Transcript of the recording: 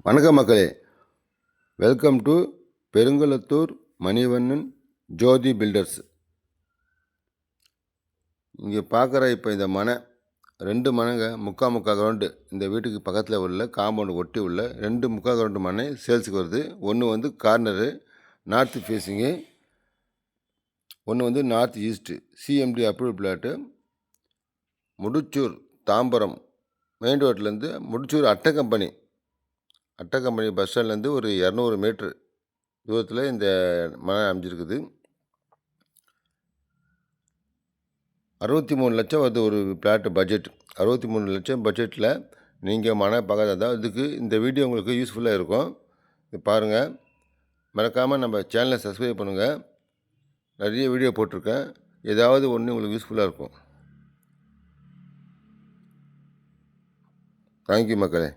வணக்கம் மக்களே, welcome to Perungalathur Manivannan Jothi Builders. இங்கே பார்க்குற இப்போ இந்த மனை 2 மனைங்க முக்கா கிரவுண்டு. இந்த வீட்டுக்கு பக்கத்தில் உள்ள காம்பவுண்டு ஒட்டி உள்ள 2 முக்கா கிரவுண்டு மனை சேல்ஸுக்கு வருது. ஒன்று வந்து கார்னரு நார்த்து ஃபேஸிங்கு, ஒன்று வந்து north east CMD approval plot. Mudichur Tambaram main ரோட்லேருந்து முடிச்சூர் அட்டை கம்பெனி பஸ் ஸ்டாண்ட்லேருந்து ஒரு 200 மீட்ரு தூரத்தில் இந்த மனை அமைஞ்சிருக்குது. 63 லட்சம் வருது ஒரு பிளாட்டு பட்ஜெட். 63 லட்சம் பட்ஜெட்டில் நீங்கள் மனை பார்க்காதான் இதுக்கு இந்த வீடியோ உங்களுக்கு யூஸ்ஃபுல்லாக இருக்கும். இது பாருங்கள், மறக்காமல் நம்ம சேனலை சப்ஸ்கிரைப் பண்ணுங்கள். நிறைய வீடியோ போட்டிருக்கேன், ஏதாவது ஒன்று உங்களுக்கு யூஸ்ஃபுல்லாக இருக்கும். தேங்க்யூ மக்களே.